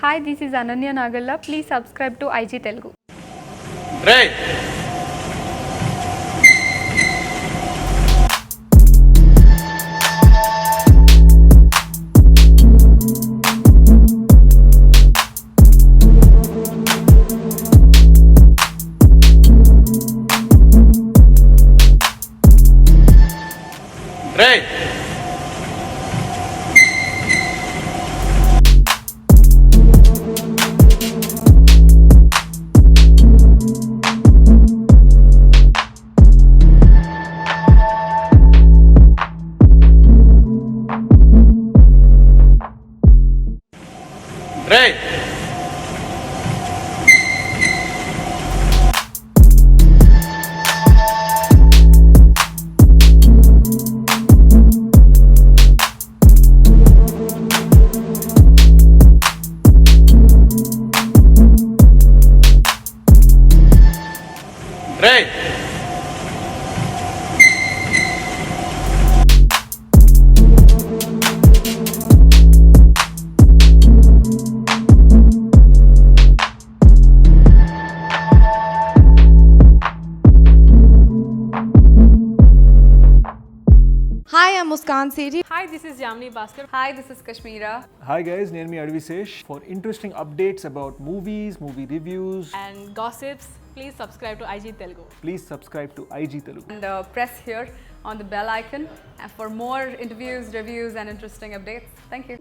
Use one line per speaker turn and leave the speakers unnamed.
Hi, this is Ananya Nagalla. Please subscribe to IG Telugu.
Ray! Ray! Ray! Ray!
Hi, I'm Muskan Siri.
Hi, this is Jamni Bhaskar.
Hi, this is Kashmira.
Hi guys, name me Advisesh. For interesting updates about movies, movie reviews,
And gossips, please subscribe to IG Telugu.
please subscribe to IG Telugu.
And press here on the bell icon for more interviews, reviews, and interesting updates. Thank you.